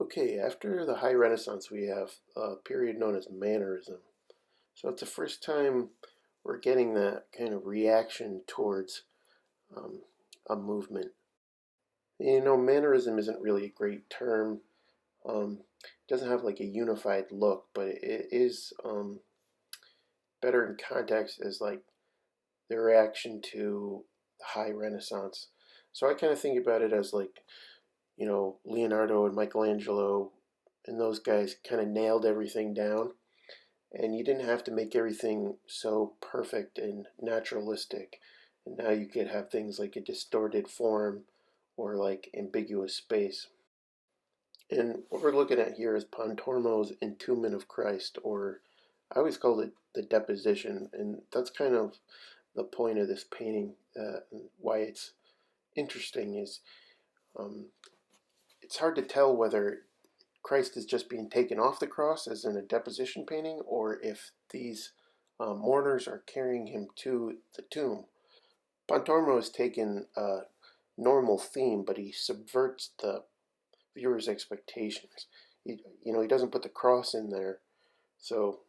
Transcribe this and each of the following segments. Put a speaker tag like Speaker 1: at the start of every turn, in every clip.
Speaker 1: Okay, after the High Renaissance, we have a period known as Mannerism. So it's the first time we're getting that kind of reaction towards um, a movement. Mannerism isn't really a great term. It doesn't have like a unified look, but it is better in context as like the reaction to the High Renaissance. So I kind of think about it as like, Leonardo and Michelangelo and those guys kind of nailed everything down. And you didn't have to make everything so perfect and naturalistic. And now you could have things like a distorted form or like ambiguous space. And what we're looking at here is Pontormo's Entombment of Christ, or I always call it the Deposition. And that's kind of the point of this painting. Why it's interesting is um, it's hard to tell whether Christ is just being taken off the cross, as in a deposition painting, or if these mourners are carrying him to the tomb. Pontormo has taken a normal theme, but he subverts the viewer's expectations. He doesn't put the cross in there, so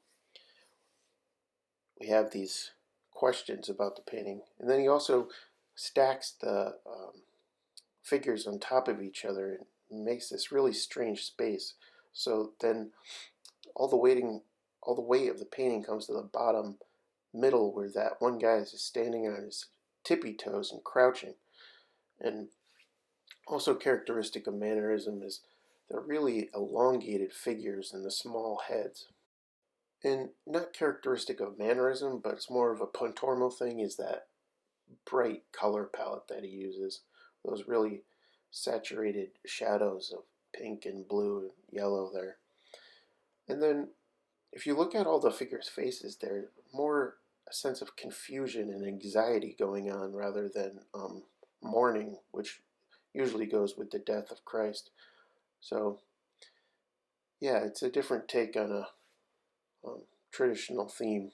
Speaker 1: we have these questions about the painting. And then he also stacks the figures on top of each other and makes this really strange space. So then all the weighting all the weight of the painting comes to the bottom middle, where that one guy is just standing on his tippy toes and crouching. And also characteristic of Mannerism is the really elongated figures and the small heads. And not characteristic of Mannerism, but it's more of a Pontormo thing, is that bright color palette that he uses. Those really saturated shadows of pink and blue and yellow there. And then if you look at all the figures' faces, there's more a sense of confusion and anxiety going on rather than mourning, which usually goes with the death of Christ. So, yeah, it's a different take on a traditional theme.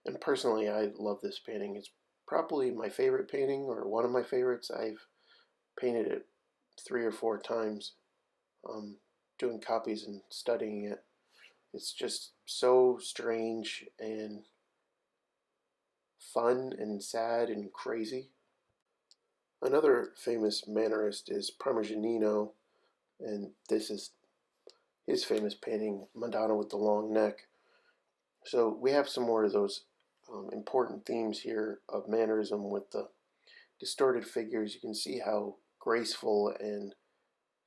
Speaker 1: And personally, I love this painting. It's probably my favorite painting, or one of my favorites. I've painted it 3 or 4 times, doing copies and studying it. It's just so strange and fun and sad and crazy. Another famous Mannerist is Parmigianino, and this is his famous painting, Madonna with the Long Neck. So we have some more of those important themes here of Mannerism with the distorted figures. You can see how graceful and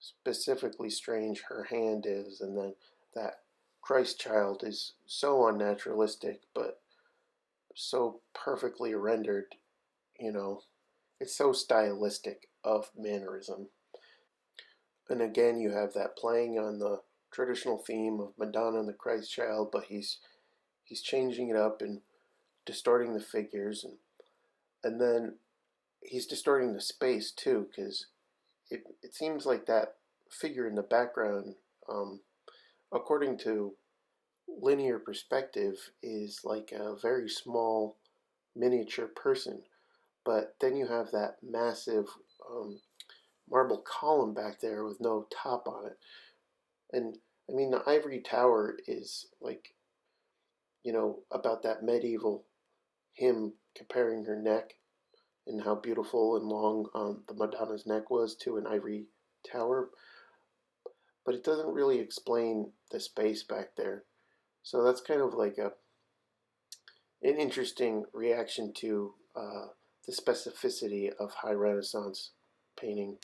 Speaker 1: specifically strange her hand is, and then that Christ child is so unnaturalistic, but so perfectly rendered, you know. It's so stylistic of Mannerism. And again, you have that playing on the traditional theme of Madonna and the Christ child, but he's changing it up and distorting the figures, and then he's distorting the space too, because it seems like that figure in the background, um, according to linear perspective, is like a very small miniature person. But then you have that massive marble column back there with no top on it. And I mean, the ivory tower is like, about that medieval hymn comparing her neck and how beautiful and long the Madonna's neck was to an ivory tower. But it doesn't really explain the space back there. So that's kind of like an interesting reaction to the specificity of High Renaissance painting.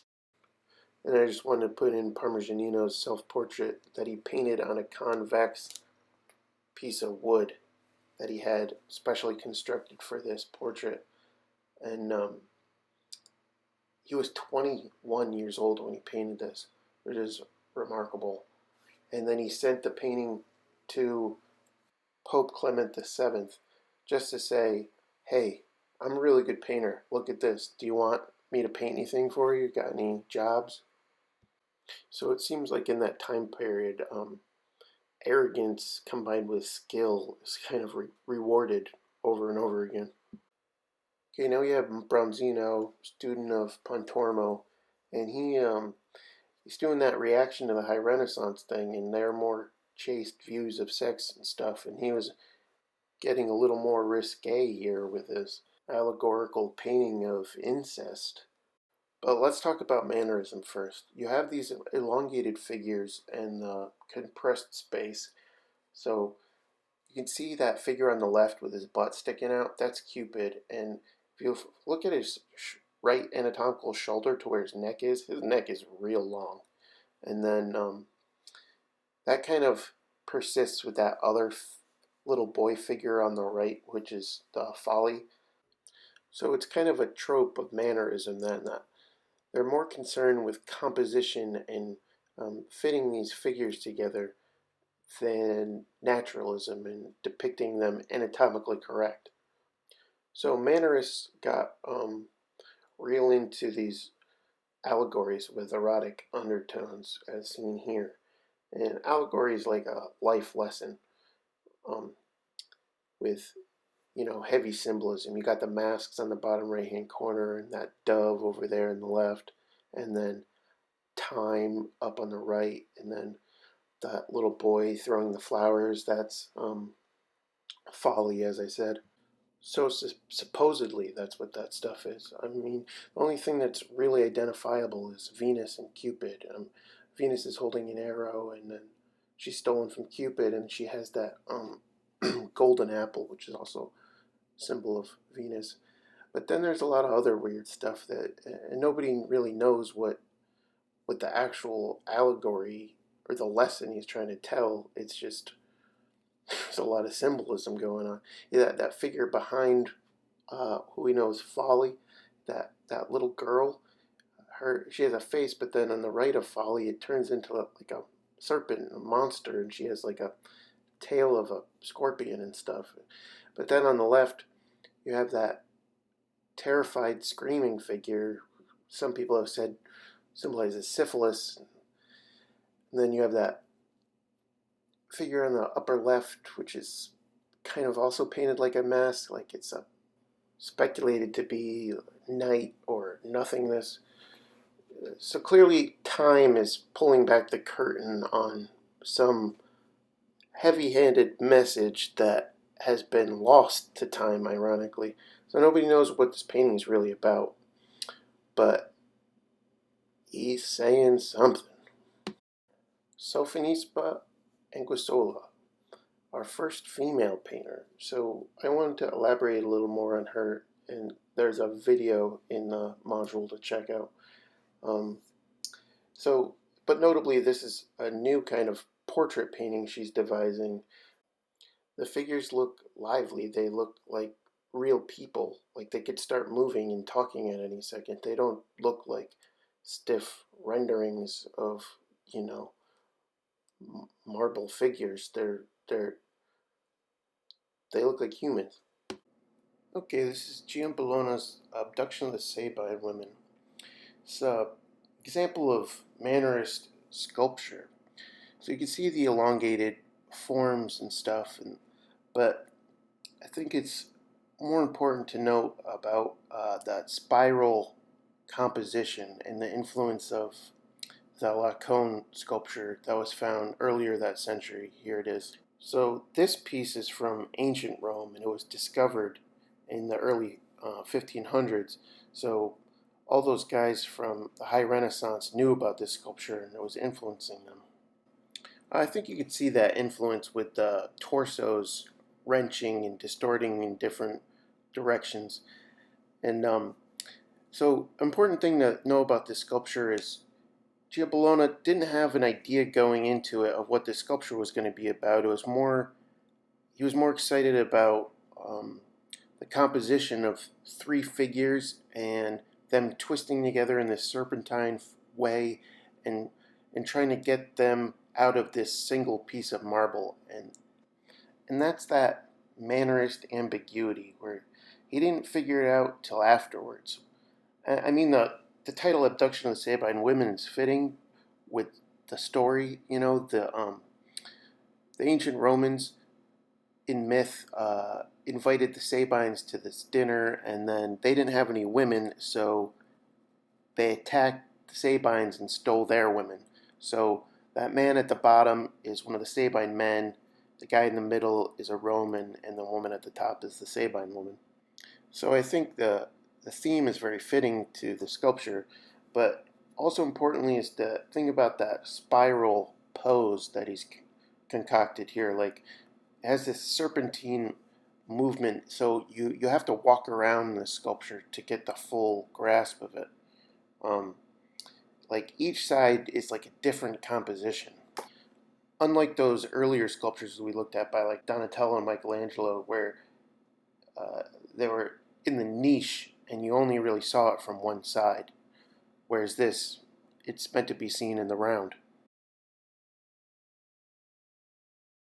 Speaker 1: And I just wanted to put in Parmigianino's self-portrait that he painted on a convex piece of wood that he had specially constructed for this portrait. And he was 21 years old when he painted this, which is remarkable. And then he sent the painting to Pope Clement VII just to say, hey, I'm a really good painter. Look at this. Do you want me to paint anything for you? Got any jobs? So it seems like in that time period, arrogance combined with skill is kind of rewarded over and over again. Okay, now we have Bronzino, student of Pontormo, and He's doing that reaction to the high Renaissance thing and their more chaste views of sex and stuff, and he was getting a little more risque here with his allegorical painting of incest. But let's talk about mannerism first. You have these elongated figures and the compressed space. So you can see that figure on the left with his butt sticking out. That's Cupid. And if you look at his right anatomical shoulder to where his neck is real long. And then that kind of persists with that other little boy figure on the right, which is the Folly. So it's kind of a trope of mannerism then that they're more concerned with composition and fitting these figures together than naturalism and depicting them anatomically correct. So Mannerists got real into these allegories with erotic undertones, as seen here. And allegory is like a life lesson um, with heavy symbolism. You got the masks on the bottom right hand corner and that dove over there in the left, and then time up on the right, and then that little boy throwing the flowers. That's folly, as I said. So supposedly that's what that stuff is. I mean, the only thing that's really identifiable is Venus and Cupid. Venus is holding an arrow, and then she's stolen from Cupid, and she has that golden apple, which is also a symbol of Venus. But then there's a lot of other weird stuff that, and nobody really knows what the actual allegory or the lesson he's trying to tell. It's just there's a lot of symbolism going on. Yeah, that figure behind who we know is Folly, that little girl, she has a face, but then on the right of Folly, it turns into like a serpent, a monster, and she has like a tail of a scorpion and stuff. But then on the left, you have that terrified, screaming figure. Some people have said symbolizes syphilis. And then you have that figure on the upper left, which is kind of also painted like a mask, like it's speculated to be night or nothingness. So clearly, time is pulling back the curtain on some heavy handed message that has been lost to time, ironically. So nobody knows what this painting is really about. But he's saying something. Sofonisba Anguissola, our first female painter. So I wanted to elaborate a little more on her, and there's a video in the module to check out. But notably, this is a new kind of portrait painting she's devising. The figures look lively. They look like real people, like they could start moving and talking at any second. They don't look like stiff renderings of, marble figures. They look like humans. Okay, this is Giambologna's Abduction of the Sabine Women. It's an example of Mannerist sculpture. So you can see the elongated forms and stuff, but I think it's more important to note about that spiral composition and the influence of the Laocoon sculpture that was found earlier that century. Here it is. So this piece is from ancient Rome, and it was discovered in the early 1500s. So all those guys from the High Renaissance knew about this sculpture, and it was influencing them. I think you could see that influence with the torsos wrenching and distorting in different directions. And so important thing to know about this sculpture is Giambologna didn't have an idea going into it of what this sculpture was going to be about. He was more excited about the composition of three figures and them twisting together in this serpentine way, and trying to get them out of this single piece of marble. And that's that Mannerist ambiguity where he didn't figure it out till afterwards. I mean, the title Abduction of the Sabine Women is fitting with the story. The ancient Romans in myth invited the Sabines to this dinner, and then they didn't have any women, so they attacked the Sabines and stole their women. So that man at the bottom is one of the Sabine men, the guy in the middle is a Roman, and the woman at the top is the Sabine woman. So I think the theme is very fitting to the sculpture, but also importantly is the thing about that spiral pose that he's concocted here. Like, it has this serpentine movement, so you have to walk around the sculpture to get the full grasp of it. Um, like each side is like a different composition. Unlike those earlier sculptures we looked at by like Donatello and Michelangelo, where uh, they were in the niche and you only really saw it from one side, whereas this, it's meant to be seen in the round.